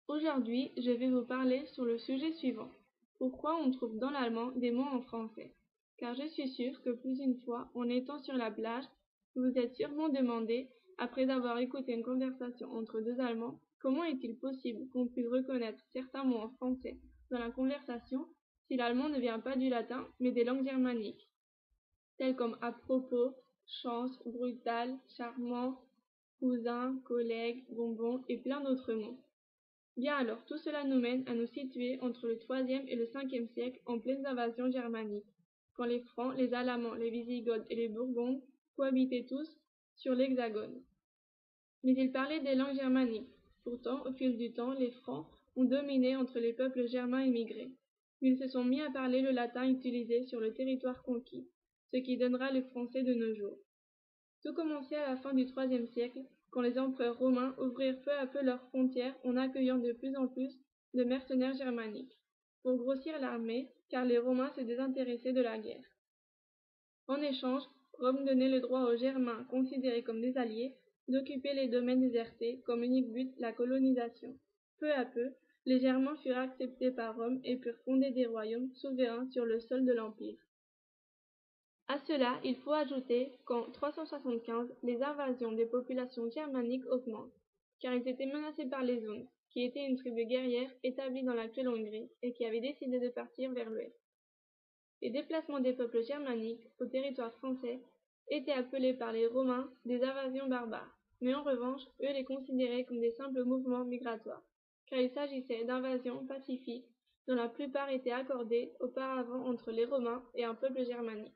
Aujourd'hui, je vais vous parler sur le sujet suivant. Pourquoi on trouve dans l'allemand des mots en français? Car je suis sûre que plus d'une fois, en étant sur la plage, vous vous êtes sûrement demandé, après avoir écouté une conversation entre deux Allemands, comment est-il possible qu'on puisse reconnaître certains mots en français dans la conversation si l'allemand ne vient pas du latin, mais des langues germaniques, telles comme à propos, chance, brutal, charmant, cousin, collègue, bonbon et plein d'autres mots. Bien alors, tout cela nous mène à nous situer entre le IIIe et le Ve siècle en pleine invasion germanique, quand les Francs, les Alamans, les Wisigoths et les Burgondes cohabitaient tous sur l'Hexagone. Mais ils parlaient des langues germaniques. Pourtant, au fil du temps, les Francs ont dominé entre les peuples germains émigrés. Ils se sont mis à parler le latin utilisé sur le territoire conquis, ce qui donnera le français de nos jours. Tout commençait à la fin du IIIe siècle, quand les empereurs romains ouvrirent peu à peu leurs frontières en accueillant de plus en plus de mercenaires germaniques, pour grossir l'armée, car les Romains se désintéressaient de la guerre. En échange, Rome donnait le droit aux Germains, considérés comme des alliés, d'occuper les domaines désertés, comme unique but la colonisation. Peu à peu, les Germains furent acceptés par Rome et purent fonder des royaumes souverains sur le sol de l'Empire. À cela, il faut ajouter qu'en 375, les invasions des populations germaniques augmentent, car ils étaient menacés par les Huns, qui étaient une tribu guerrière établie dans l'actuelle Hongrie et qui avait décidé de partir vers l'ouest. Les déplacements des peuples germaniques au territoire français étaient appelés par les Romains des invasions barbares, mais en revanche, eux les considéraient comme des simples mouvements migratoires, car il s'agissait d'invasions pacifiques dont la plupart étaient accordées auparavant entre les Romains et un peuple germanique.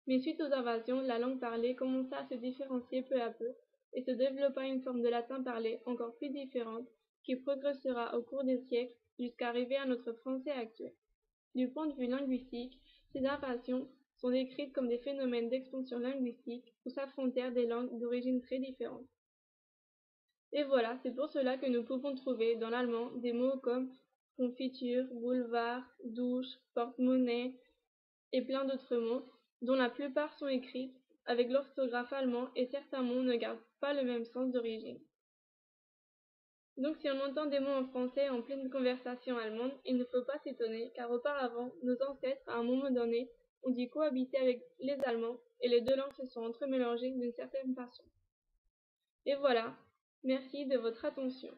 Mais suite aux invasions, la langue parlée commença à se différencier peu à peu et se développa une forme de latin parlé encore plus différente qui progressera au cours des siècles jusqu'à arriver à notre français actuel. Du point de vue linguistique, ces invasions sont décrites comme des phénomènes d'expansion linguistique où s'affrontèrent des langues d'origine très différentes. Et voilà, c'est pour cela que nous pouvons trouver dans l'allemand des mots comme confiture, boulevard, douche, porte-monnaie et plein d'autres mots, dont la plupart sont écrits avec l'orthographe allemand et certains mots ne gardent pas le même sens d'origine. Donc si on entend des mots en français en pleine conversation allemande, il ne faut pas s'étonner car auparavant, nos ancêtres à un moment donné ont dû cohabiter avec les Allemands et les deux langues se sont entremélangées d'une certaine façon. Et voilà, merci de votre attention.